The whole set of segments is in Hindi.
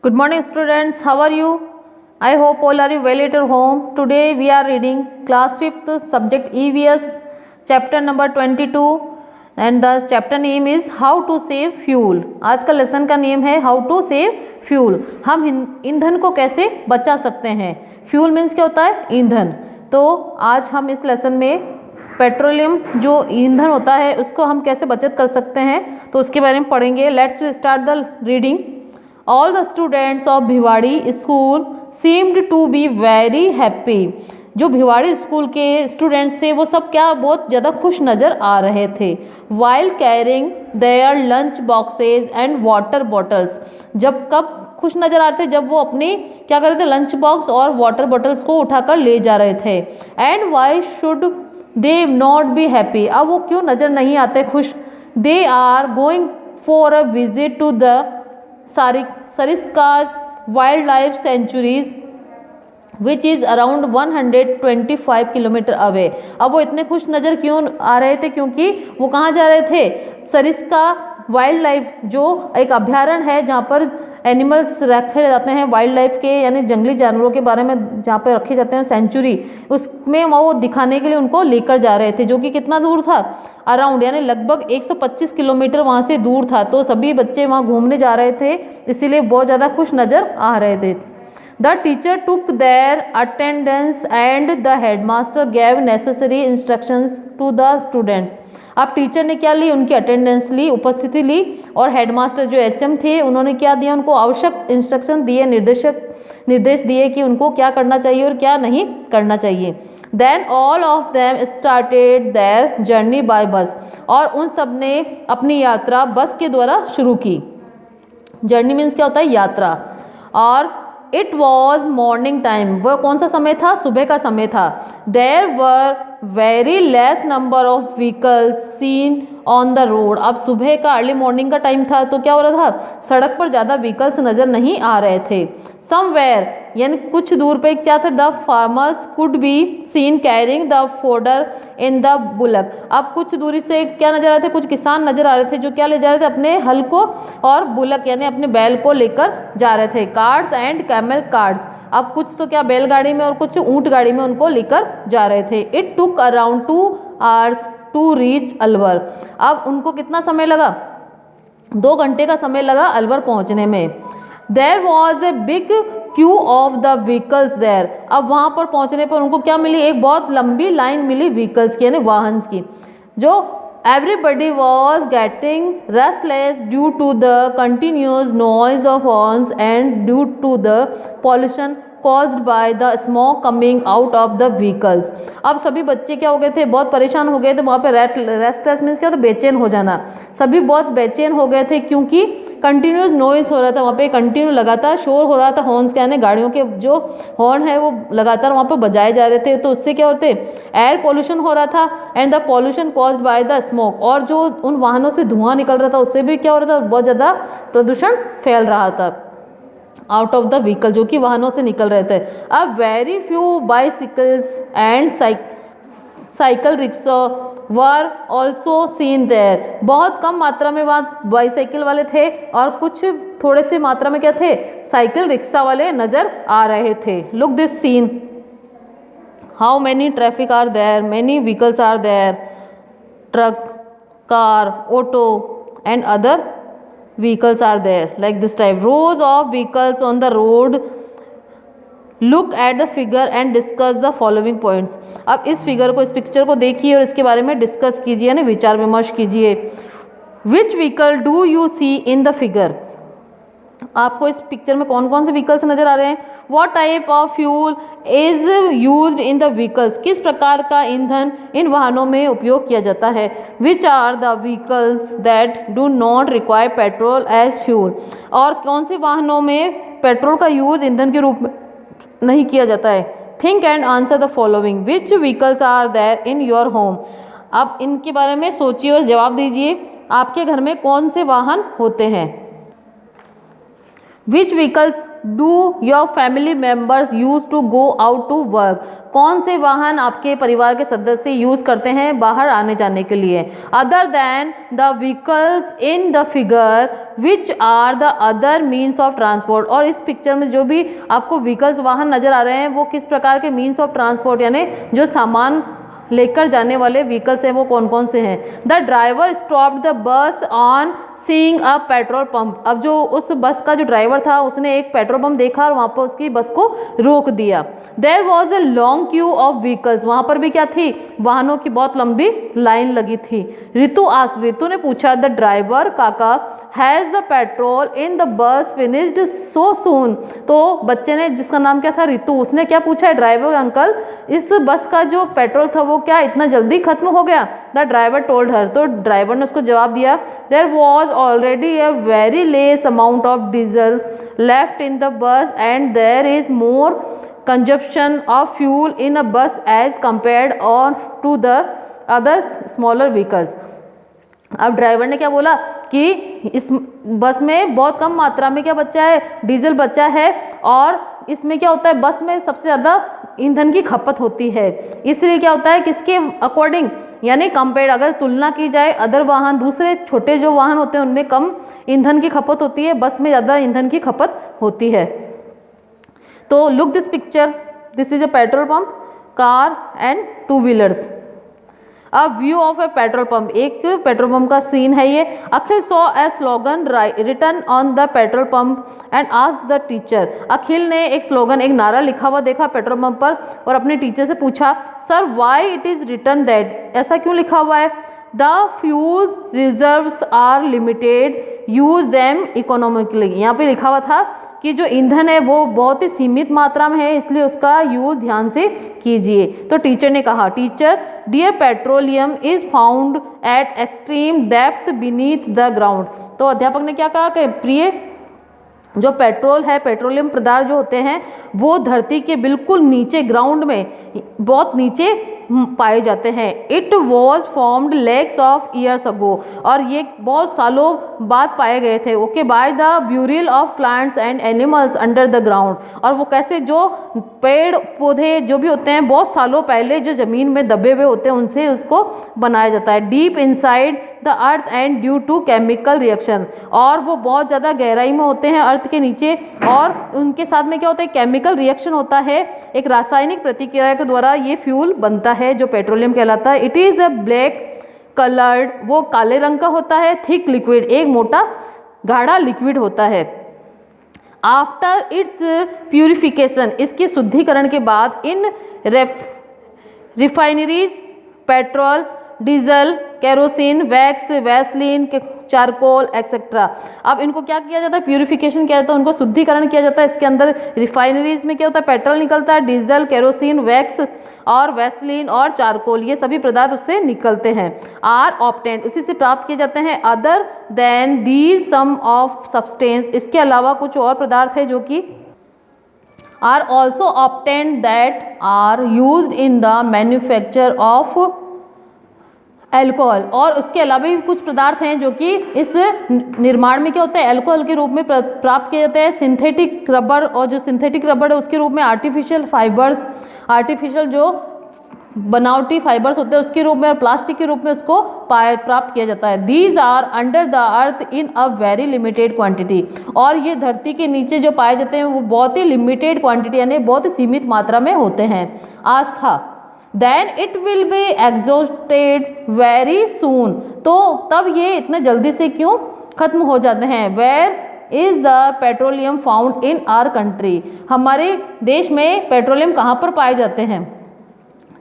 Good morning students, how are you? I hope all are you well at your home. Today we are reading class 5th subject EVS chapter number 22 and the chapter name is How to save fuel. आज का लेसन का नेम है How to save fuel. हम ईंधन को कैसे बचा सकते हैं. फ्यूल मीन्स क्या होता है, ईंधन. तो आज हम इस लेसन में पेट्रोलियम जो ईंधन होता है उसको हम कैसे बचत कर सकते हैं तो उसके बारे में पढ़ेंगे. Let's start the reading. All the students of Bhiwadi school seemed to be very happy. जो भिवाड़ी स्कूल के स्टूडेंट्स थे वो सब क्या बहुत ज़्यादा खुश नज़र आ रहे थे. While carrying their lunch boxes and water bottles. जब कब खुश नज़र आ रहे थे, जब वो अपनी क्या कर रहे थे, लंच बॉक्स और वाटर बॉटल्स को उठाकर ले जा रहे थे. And why should they not be happy? अब वो क्यों नज़र नहीं आते खुश. They are going for a visit to the Sariska's wildlife sanctuaries which is around 125 kilometre away. अब वो इतने खुश नज़र क्यों आ रहे थे, क्योंकि वो कहाँ जा रहे थे, सरिस्का वाइल्ड लाइफ जो एक अभ्यारण्य है जहाँ पर एनिमल्स रखे जाते हैं, वाइल्ड लाइफ के यानी जंगली जानवरों के बारे में जहाँ पर रखे जाते हैं सेंचुरी, उसमें वो दिखाने के लिए उनको लेकर जा रहे थे, जो कि कितना दूर था, अराउंड यानी लगभग 125 किलोमीटर वहाँ से दूर था. तो सभी बच्चे वहाँ घूमने जा रहे थे, इसीलिए बहुत ज़्यादा खुश नज़र आ रहे थे. The teacher took their attendance and the headmaster gave necessary instructions to the students. अब टीचर ने क्या ली, उनकी अटेंडेंस ली, उपस्थिति ली, और हेडमास्टर जो एचएम थे उन्होंने क्या दिया, उनको आवश्यक इंस्ट्रक्शन दिए, निर्देश दिए कि उनको क्या करना चाहिए और क्या नहीं करना चाहिए. Then all of them started their journey by bus. और उन सब ने अपनी यात्रा बस के द्वारा शुरू की. जर्नी मीन्स क्या होता है, यात्रा. और इट वॉज मॉर्निंग टाइम, वह कौन सा समय था, सुबह का समय था. There were very less number of vehicles seen on the road. अब सुबह का अर्ली मॉर्निंग का टाइम था तो क्या हो रहा था, सड़क पर ज़्यादा व्हीकल्स नज़र नहीं आ रहे थे. समवेयर यानी कुछ दूर पे क्या था, the farmers could be seen carrying the fodder in the bullock. अब कुछ दूरी से क्या नजर आ रहे थे, कुछ किसान नजर आ रहे थे जो क्या ले जा रहे थे, अपने हल को और बुलक यानी अपने बैल को लेकर जा रहे थे. Cards and camel cards. अब कुछ तो क्या बैलगाड़ी में और कुछ ऊंट गाड़ी में उनको लेकर जा रहे थे. It took around 2 hours to reach Alwar. अब उनको कितना समय लगा, 2 घंटे का समय लगा अलवर पहुंचने में. There was a big queue of the vehicles there. अब वहाँ पर पहुँचने पर उनको क्या मिली, एक बहुत लंबी लाइन मिली व्हीकल्स की यानी वाहन की. जो everybody was getting restless due to the continuous noise of horns and due to the pollution caused by the smoke coming out of the vehicles. अब सभी बच्चे क्या हो गए थे, बहुत परेशान हो गए थे. वहाँ पे रेस्टलेस मीन्स क्या होता है, बेचैन हो जाना. सभी बहुत बेचैन हो गए थे क्योंकि कंटिन्यूस नॉइज हो रहा था, वहाँ पे कंटिन्यू लगातार शोर हो रहा था. हॉर्न्स क्या है, गाड़ियों के जो हॉर्न है वो लगातार वहाँ पर बजाए जा रहे थे. तो उससे क्या होते, एयर पोल्यूशन हो रहा था. And the pollution caused by the smoke, और जो उन वाहनों से धुआं निकल रहा था उससे भी क्या हो रहा था, बहुत ज़्यादा प्रदूषण फैल रहा था आउट ऑफ द व्हीकल, जो कि वाहनों से निकल रहे थे. अब very few bicycles and cycle rickshaw were also seen there. बहुत कम मात्रा में वहाँ बाईसाइकिल वाले थे और कुछ थोड़े से मात्रा में क्या थे, साइकिल रिक्शा वाले नज़र आ रहे थे. Look this scene, how many traffic are there, many vehicles are there, truck, car, auto and other vehicles are there like this type. Rows of vehicles on the road. Look at the figure and discuss the following points. अब इस फिगर को, इस पिक्चर को देखिए और इसके बारे में डिस्कस कीजिए यानी विचार विमर्श कीजिए. Which vehicle do you see in the figure? आपको इस पिक्चर में कौन कौन से व्हीकल्स नजर आ रहे हैं. What type of fuel is used in the vehicles? किस प्रकार का ईंधन इन वाहनों में उपयोग किया जाता है. Which are the vehicles that do not require petrol as fuel? और कौन से वाहनों में पेट्रोल का यूज ईंधन के रूप में नहीं किया जाता है. Think and answer the following. Which vehicles are there in your home? अब इनके बारे में सोचिए और जवाब दीजिए, आपके घर में कौन से वाहन होते हैं. Which vehicles do your family members use to go out to work, कौन से वाहन आपके परिवार के सदस्य यूज करते हैं बाहर आने जाने के लिए। Other than the vehicles in the figure which are the other means of transport, और इस पिक्चर में जो भी आपको व्हीकल्स वाहन नजर आ रहे हैं वो किस प्रकार के मीन्स ऑफ ट्रांसपोर्ट यानी जो सामान लेकर जाने वाले व्हीकल्स हैं वो कौन कौन से हैं। The driver stopped the bus on seeing a petrol pump, अब जो उस बस का जो ड्राइवर था उसने एक पेट्रोल पंप देखा और वहाँ पर उसकी बस को रोक दिया। There was a long queue of vehicles, वहाँ पर भी क्या थी, वाहनों की बहुत लंबी लाइन लगी थी। ऋतु आस्क्ड, ऋतु ने पूछा द ड्राइवर काका has the petrol in the bus finished so soon, तो बच्चे ने जिसका नाम क्या था ऋतु, उसने क्या पूछा है ड्राइवर अंकल इस बस का जो पेट्रोल था वो क्या इतना जल्दी खत्म हो गया। द ड्राइवर टोल्ड हर, तो ड्राइवर ने उसको जवाब दिया there was already a very less amount of diesel left in the bus and there is more consumption of fuel in a bus as compared और to the other smaller vehicles. अब ड्राइवर ने क्या बोला कि इस बस में बहुत कम मात्रा में क्या बचा है, डीजल बचा है, और इसमें क्या होता है बस में सबसे ज़्यादा ईंधन की खपत होती है, इसलिए क्या होता है किसके अकॉर्डिंग यानी कंपेयर अगर तुलना की जाए अदर वाहन दूसरे छोटे जो वाहन होते हैं उनमें कम ईंधन की खपत होती है, बस में ज़्यादा ईंधन की खपत होती है। तो look this picture, this is a petrol pump, car and two wheelers. A view of a petrol pump, एक पेट्रोल पंप का सीन है ये। Akhil saw a slogan written on the petrol pump and asked the teacher, Akhil ने एक स्लोगन एक नारा लिखा हुआ देखा पेट्रोल पंप पर और अपने टीचर से पूछा sir why it is written that, ऐसा क्यों लिखा हुआ है। The fuels reserves are limited use them economically, यहाँ पे लिखा हुआ था कि जो ईंधन है वो बहुत ही सीमित मात्रा में है इसलिए उसका यूज ध्यान से कीजिए। तो टीचर ने कहा teacher dear petroleum is found at extreme depth beneath the ground, तो अध्यापक ने क्या कहा कि प्रिय जो पेट्रोल है पेट्रोलियम पदार्थ जो होते हैं वो धरती के बिल्कुल नीचे ग्राउंड में बहुत नीचे पाए जाते हैं। It was formed lakhs of years ago, और ये बहुत सालों बाद पाए गए थे। Okay by the burial of plants and animals under the ground, और वो कैसे जो पेड़ पौधे जो भी होते हैं बहुत सालों पहले जो ज़मीन में दबे हुए होते हैं उनसे उसको बनाया जाता है। Deep inside the earth and due to chemical reaction, और वो बहुत ज़्यादा गहराई में होते हैं अर्थ के नीचे, और उनके साथ में क्या होता है केमिकल रिएक्शन होता है, एक रासायनिक प्रतिक्रिया के द्वारा ये फ्यूल बनता है जो पेट्रोलियम कहलाता है। It is a black coloured, वो काले रंग का होता है। थिक लिक्विड, एक मोटा गाढ़ा लिक्विड होता है। आफ्टर इट्स प्यूरिफिकेशन, इसके शुद्धिकरण के बाद इन refineries petrol diesel kerosene wax vaseline charcoal etcetera, अब इनको क्या किया जाता है प्यूरिफिकेशन किया जाता है, उनको शुद्धिकरण किया जाता है। इसके अंदर रिफाइनरीज में क्या होता है पेट्रोल निकलता है, डीजल केरोसिन वैक्स और वैसलीन और चारकोल ये सभी पदार्थ उससे निकलते हैं। आर ऑब्टेन्ड, उसी से प्राप्त किए जाते हैं। Other than these some of substance, इसके अलावा कुछ और पदार्थ है जो कि are also obtained that are used in the manufacture of alcohol, और उसके अलावा भी कुछ पदार्थ हैं जो कि इस निर्माण में क्या होता है एल्कोहल के रूप में प्राप्त किए जाते हैं। सिंथेटिक रबर, और जो सिंथेटिक रबर है उसके रूप में आर्टिफिशियल फाइबर्स, आर्टिफिशियल जो बनावटी फाइबर्स होते हैं उसके रूप में, और प्लास्टिक के रूप में उसको प्राप्त किया जाता है। These are under the earth in a very limited quantity, और ये धरती के नीचे जो पाए जाते हैं वो बहुत ही लिमिटेड क्वांटिटी यानी बहुत ही सीमित मात्रा में होते हैं। Aastha, then it will be exhausted very soon, तो तब ये इतने जल्दी से क्यों खत्म हो जाते हैं। Where is the petroleum found in our country, हमारे देश में पेट्रोलियम कहाँ पर पाए जाते हैं।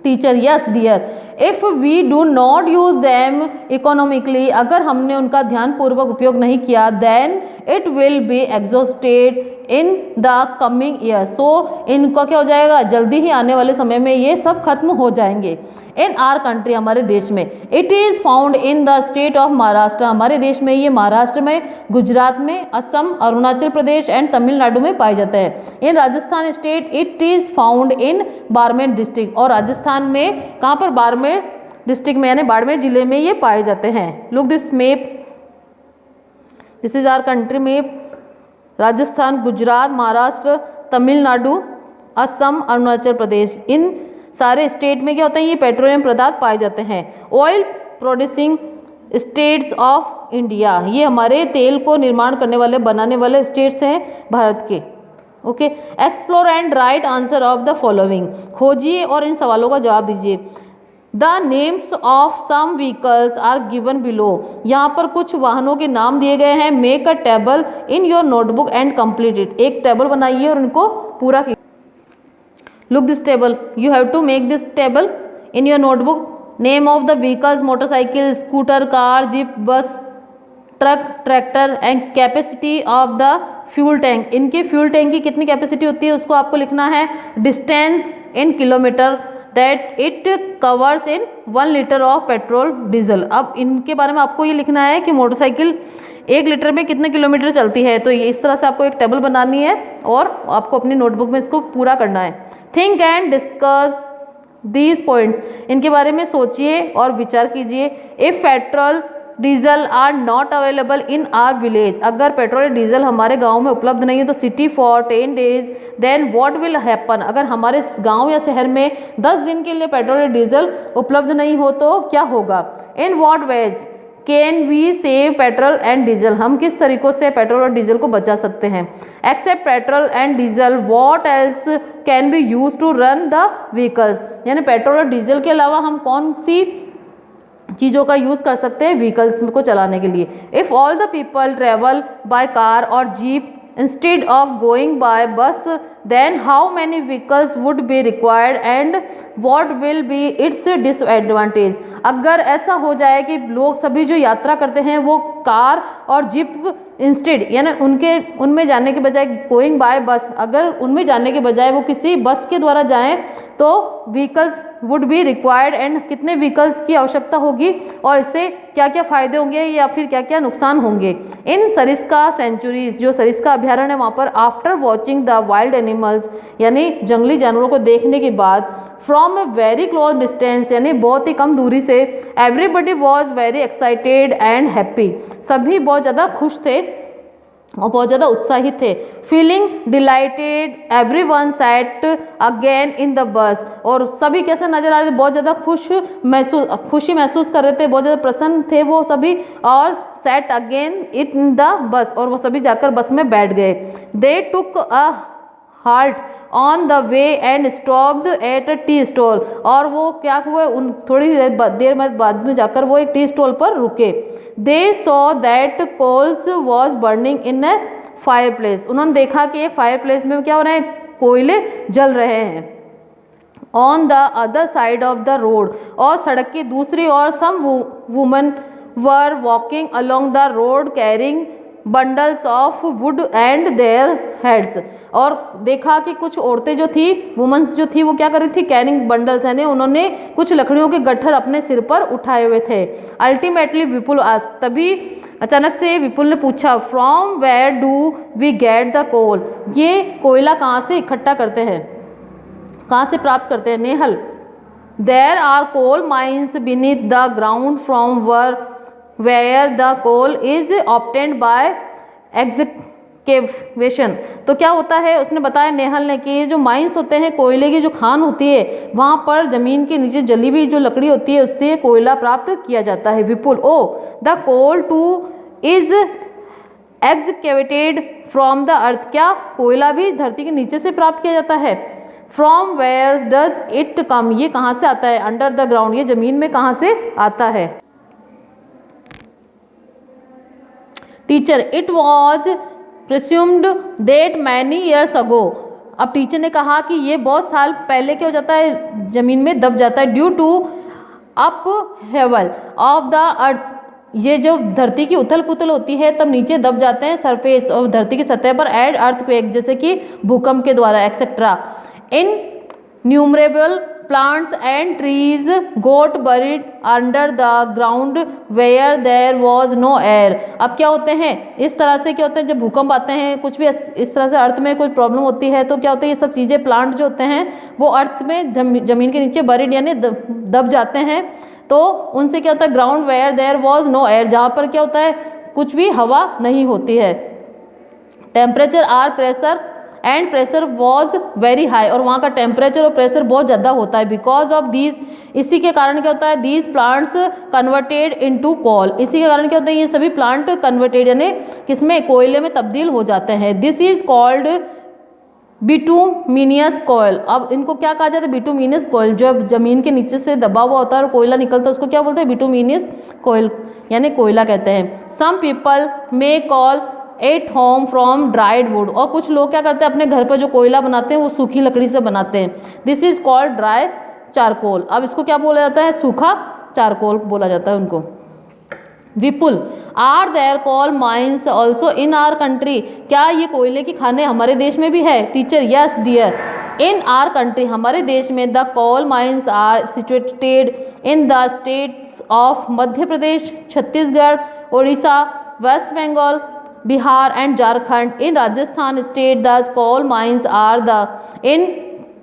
Teacher yes dear, if we do not use them economically, अगर हमने उनका ध्यानपूर्वक उपयोग नहीं किया, then it will be exhausted in the coming years, तो इनका क्या हो जाएगा जल्दी ही आने वाले समय में ये सब खत्म हो जाएंगे। इन आर कंट्री, हमारे देश में। It is found in the state of Maharashtra, हमारे देश में ये महाराष्ट्र में, गुजरात में, असम, अरुणाचल प्रदेश एंड तमिलनाडु में पाया जाता है। In Rajasthan state it is found in Barmer district, और राजस्थान में कहाँ पर बाड़मेर डिस्ट्रिक्ट में यानी बाड़मेर जिले में ये पाए जाते हैं। Look this map, this is our country map. Rajasthan, Gujarat, Maharashtra, Tamil Nadu, Assam, Arunachal Pradesh, इन सारे स्टेट में क्या होता है, ये पेट्रोलियम पदार्थ पाए जाते हैं। Oil producing states of India, ये हमारे तेल को निर्माण करने वाले, बनाने वाले स्टेट्स हैं भारत के। Okay, explore and write answer of the following, खोजिए और इन सवालों का जवाब दीजिए। The names of some vehicles are given below, यहाँ पर कुछ वाहनों के नाम दिए गए हैं। Make a table in your notebook and complete it, एक टेबल बनाइए और इनको पूरा कीजिए। Look this table. You have to make this table in your notebook. Name of the vehicles: motorcycle, scooter, car, jeep, bus, truck, tractor, and capacity of the fuel tank. इनके फ्यूल टैंक की कितनी कैपेसिटी होती है उसको आपको लिखना है। Distance in kilometre that it covers in 1 litre of petrol diesel. अब इनके बारे में आपको ये लिखना है कि मोटरसाइकिल 1 लीटर में कितने किलोमीटर चलती है। तो ये इस तरह से आपको एक टेबल बनानी है और आपको अपनी नोटबुक में इसको पूरा करना है। Think and discuss these points, इनके बारे में सोचिए और विचार कीजिए। If petrol diesel are not available in our village, अगर पेट्रोल डीजल हमारे गांव में उपलब्ध नहीं है तो city for 10 days, then what will happen, अगर हमारे गांव या शहर में 10 दिन के लिए पेट्रोल डीजल उपलब्ध नहीं हो तो क्या होगा। In what ways can we save petrol and diesel, हम किस तरीक़ों से पेट्रोल और डीजल को बचा सकते हैं। Except petrol and diesel what else can be use to run the vehicles, यानी पेट्रोल और डीजल के अलावा हम कौन सी चीज़ों का यूज़ कर सकते हैं व्हीकल्स को चलाने के लिए। If all the people travel by car और jeep instead of going by bus, then how many vehicles would be required and what will be its disadvantage, अगर ऐसा हो जाए कि लोग सभी जो यात्रा करते हैं वो कार और जीप इंस्टेड, यानी उनमें जाने के बजाय गोइंग बाय बस, अगर उनमें जाने के बजाय वो किसी बस के द्वारा जाएं तो vehicles would be required and कितने व्हीकल्स की आवश्यकता होगी और इससे क्या क्या फ़ायदे होंगे या फिर क्या क्या नुकसान होंगे। इन सरिस्का सेंचुरीज, जो सरिस्का अभ्यारण्य है वहाँ पर after watching the wild animals, यानी जंगली जानवरों को देखने के बाद, from a very close distance, यानी बहुत ही कम दूरी से, everybody was very excited and happy, सभी बहुत ज़्यादा खुश थे और बहुत ज़्यादा उत्साहित थे। Feeling delighted everyone sat again in the bus, और सभी कैसे नजर आ रहे थे, बहुत ज़्यादा खुशी महसूस कर रहे थे, बहुत ज़्यादा प्रसन्न थे वो सभी, और set again in the bus, और वो सभी जाकर बस में बैठ गए। They took a halt on the way and stopped at a tea stall, और वो क्या हुआ, उन थोड़ी देर बाद में जाकर वो एक टी स्टॉल पर रुके। They saw that coals was burning in a fireplace, उन्होंने देखा कि एक फायर प्लेस में क्या हो रहा है, कोयले जल रहे हैं। On the other side of the road, और सड़क की दूसरी ओर some woman were walking along the road carrying bundles of wood and their heads, और देखा कि कुछ औरतें जो थी, वुमेन्स जो थी, वो क्या कर रही थी, कैरिंग बंडल्स, यानी उन्होंने कुछ लकड़ियों के गट्ठर अपने सिर पर उठाए हुए थे। अल्टीमेटली विपुल आस्क्ड, तभी अचानक से विपुल ने पूछा, from where do we get the coal, ये कोयला कहाँ से इकट्ठा करते हैं, कहाँ से प्राप्त करते हैं। Nehal, there are coal mines beneath the ground from where the coal is obtained by excavation, तो क्या होता है, उसने बताया नेहल ने कि ये जो माइंस होते हैं, कोयले की जो खान होती है, वहाँ पर ज़मीन के नीचे जली हुई जो लकड़ी होती है उससे कोयला प्राप्त किया जाता है। Vipul, oh the coal too is excavated from the earth, क्या कोयला भी धरती के नीचे से प्राप्त किया जाता है। From where does it come, ये कहाँ से आता है। अंडर द ग्राउंड, ये ज़मीन में कहाँ से आता है। Teacher, it was presumed that many years अगो, अब टीचर ने कहा कि ये बहुत साल पहले क्या हो जाता है, ज़मीन में दब जाता है। Due to upheaval of the earth, ये जो धरती की उथल पुथल होती है तब नीचे दब जाते हैं सरफेस और धरती की सतह पर, एड अर्थक्वेक, जैसे कि भूकंप के द्वारा, etcetera. In numerable plants and trees got buried under the ground where there was no air, अब क्या होते हैं, इस तरह से क्या होता है, जब भूकंप आते हैं, कुछ भी इस तरह से अर्थ में कोई प्रॉब्लम होती है तो क्या होता है, ये सब चीज़ें, प्लांट जो होते हैं वो अर्थ में ज़मीन के नीचे बरीड यानी दब जाते हैं, तो उनसे क्या होता है, ground where there was no air, जहाँ पर क्या होता है, कुछ भी हवा नहीं होती है। Temperature are pressure and pressure was very high, और वहाँ का टेम्परेचर और प्रेशर बहुत ज़्यादा होता है। बिकॉज ऑफ दीज, इसी के कारण क्या होता है, these plants converted into coal, इसी के कारण क्या होता है, ये सभी प्लांट कन्वर्टेड यानी किसमें, कोयले में तब्दील हो जाते हैं। दिस इज कॉल्ड बिटुमिनियस कोयल। अब इनको क्या कहा जाता है, बिटुमिनियस कोयल, जो जमीन के नीचे से दबा हुआ होता है और कोयला निकलता है उसको क्या बोलते हैं, बिटुमिनियस कोयल यानी कोयला कहते हैं। Some people may call at home from dried wood, और कुछ लोग क्या करते हैं, अपने घर पर जो कोयला बनाते हैं वो सूखी लकड़ी से बनाते हैं। This is called dry charcoal. अब इसको क्या बोला जाता है, सूखा चारकोल बोला जाता है उनको। Vipul, are there coal mines also in our country, क्या ये कोयले की खाने हमारे देश में भी है। Teacher, yes dear, in our country, हमारे देश में the coal mines are situated in the states of Madhya Pradesh, Chhattisgarh, Orissa, West Bengal, Bihar and Jharkhand. In Rajasthan state the coal mines are the in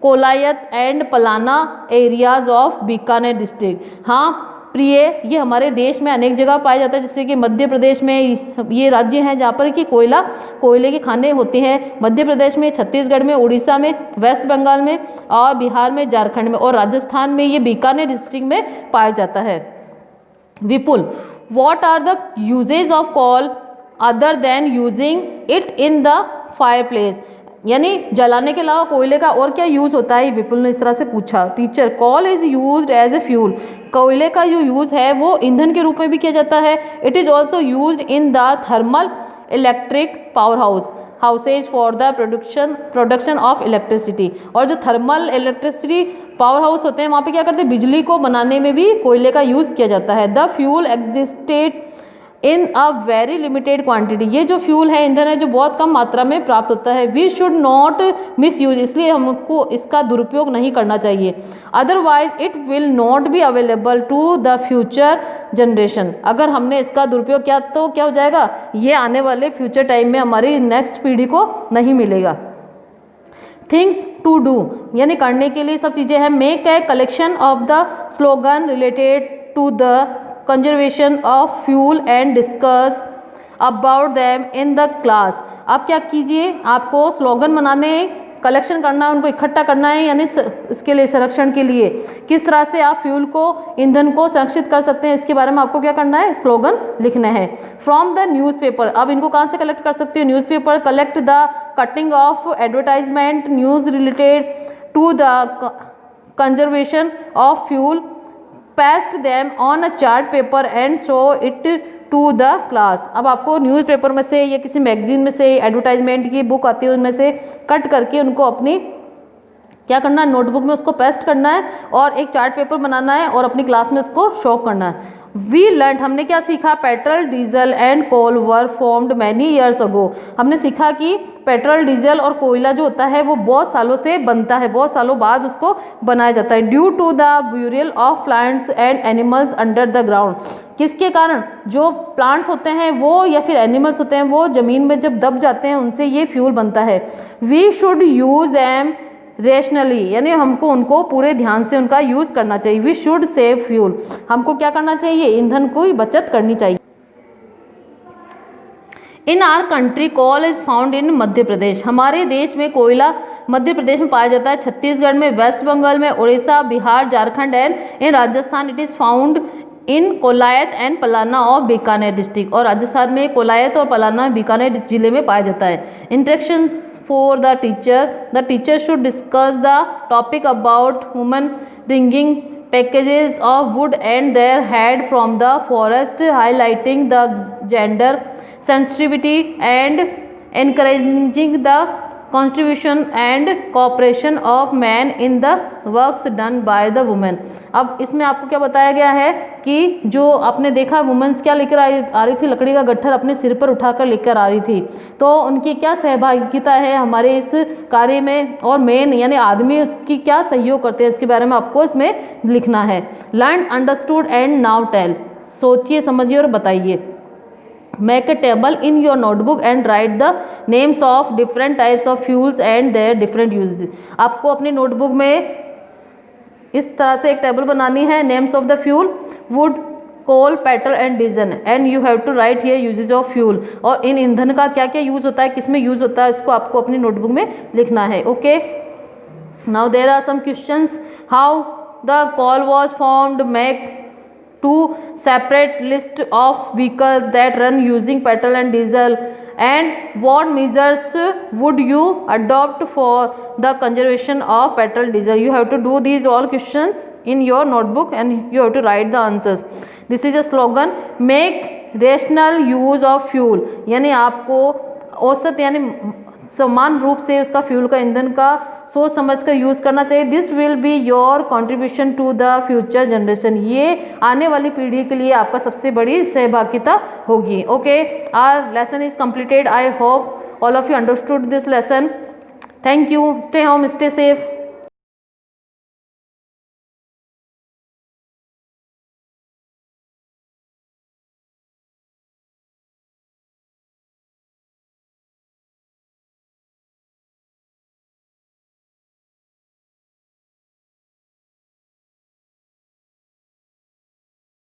Kolayat and Palana areas of Bikaner district. हाँ प्रिय, ये हमारे देश में अनेक जगह पाया जाता है, जैसे कि मध्य प्रदेश में ये राज्य हैं जहाँ पर कि कोयले की खानें होती हैं। मध्य प्रदेश में, छत्तीसगढ़ में, उड़ीसा में, वेस्ट बंगाल में और बिहार में, झारखंड में और राजस्थान में ये बीकानेर डिस्ट्रिक्ट में पाया जाता है। Vipul, what are the uses of coal other than using it in the fireplace, यानी जलाने के अलावा कोयले का और क्या यूज़ होता है, विपुल ने इस तरह से पूछा। Teacher, coal is used as a fuel, कोयले का जो यूज़ है वो ईंधन के रूप में भी किया जाता है। It is also used in the thermal electric power houses for the production of electricity, और जो थर्मल इलेक्ट्रिसिटी पावर हाउस होते हैं वहाँ पे क्या करते हैं, बिजली को बनाने में भी कोयले का यूज़ किया जाता है। The fuel existed in a very limited quantity, ये जो फ्यूल है, ईंधन है, जो बहुत कम मात्रा में प्राप्त होता है। We should not misuse, इसलिए हमको इसका दुरुपयोग नहीं करना चाहिए। Otherwise it will not be available to the future generation, अगर हमने इसका दुरुपयोग किया तो क्या हो जाएगा, ये आने वाले फ्यूचर टाइम में हमारी नेक्स्ट पीढ़ी को नहीं मिलेगा। थिंग्स टू डू, यानी करने के लिए सब चीज़ें हैं। Make a collection of the slogan related to the conservation of fuel and discuss about them in the class. अब क्या कीजिए, आपको स्लोगन बनाने, कलेक्शन करना है, उनको इकट्ठा करना है, यानी इसके लिए संरक्षण के लिए किस तरह से आप फ्यूल को, ईंधन को संरक्षित कर सकते हैं, इसके बारे में आपको क्या करना है, स्लोगन लिखना है। फ्रॉम द न्यूज़पेपर, अब इनको कहाँ से कलेक्ट कर सकते हो, newspaper. Collect the cutting of advertisement news related to the conservation of fuel, paste them on a chart paper and show it to the class. अब आपको न्यूज़पेपर में से या किसी मैगजीन में से, एडवर्टाइजमेंट की बुक आती है उनमें से कट करके उनको अपनी क्या करना है, नोटबुक में उसको पेस्ट करना है और एक चार्ट पेपर बनाना है और अपनी क्लास में उसको शो करना है। वी लर्न, हमने क्या सीखा, petrol, diesel and coal were formed many years ago. हमने सीखा कि पेट्रोल, डीजल और कोयला जो होता है वो बहुत सालों से बनता है, बहुत सालों बाद उसको बनाया जाता है। Due to the burial of plants and animals under the ground, किसके कारण, जो प्लांट्स होते हैं वो या फिर एनिमल्स होते हैं वो ज़मीन में जब दब जाते हैं उनसे ये फ्यूल बनता है। We should use them rationally, यानी हमको उनको पूरे ध्यान से उनका यूज़ करना चाहिए। वी शुड सेव फ्यूल, हमको क्या करना चाहिए, ईंधन की बचत करनी चाहिए। In our country coal is found in Madhya Pradesh, हमारे देश में कोयला मध्य प्रदेश में पाया जाता है, छत्तीसगढ़ में, वेस्ट बंगाल में, Orissa, Bihar, Jharkhand and in Rajasthan it is found in Kolayat and Palana of Bikaner district, और राजस्थान में कोलायत और पलाना बीकानेर जिले में पाया जाता है। Instructions for the teacher should discuss the topic about women bringing packages of wood and their head from the forest, highlighting the gender sensitivity and encouraging the contribution and cooperation of men in the works done by the women। अब इसमें आपको क्या बताया गया है कि जो आपने देखा वुमेन्स क्या लेकर आ रही थी, लकड़ी का गट्ठर अपने सिर पर उठाकर लेकर आ रही थी, तो उनकी क्या सहभागिता है हमारे इस कार्य में, और मेन यानी आदमी उसकी क्या सहयोग करते हैं, इसके बारे में आपको इसमें लिखना है। Learn, understood and now tell, सोचिए, समझिए और बताइए। Make a table in your notebook and write the names of different types of fuels and their different uses। आपको अपनी नोटबुक में इस तरह से एक टेबल बनानी है, names of the fuel, wood, coal, petrol and diesel, and you have to write here usages of fuel. और इन ईंधन का क्या क्या यूज़ होता है, किसमें यूज़ होता है, इसको आपको अपनी नोटबुक में लिखना है। Okay, now there are some questions. How the coal was formed, make two separate list of vehicles that run using petrol and diesel, and what measures would you adopt for the conservation of petrol diesel. You have to do these all questions in your notebook and you have to write the answers. This is a slogan, make rational use of fuel, यानी आपको औसत यानी समान रूप से उसका फ्यूल का, ईंधन का सोच समझ कर यूज़ करना चाहिए। This will be your contribution to the future generation, ये आने वाली पीढ़ी के लिए आपका सबसे बड़ी सहभागिता होगी। Okay, our lesson is completed. I hope all of you understood this lesson. Thank you. Stay home, stay safe.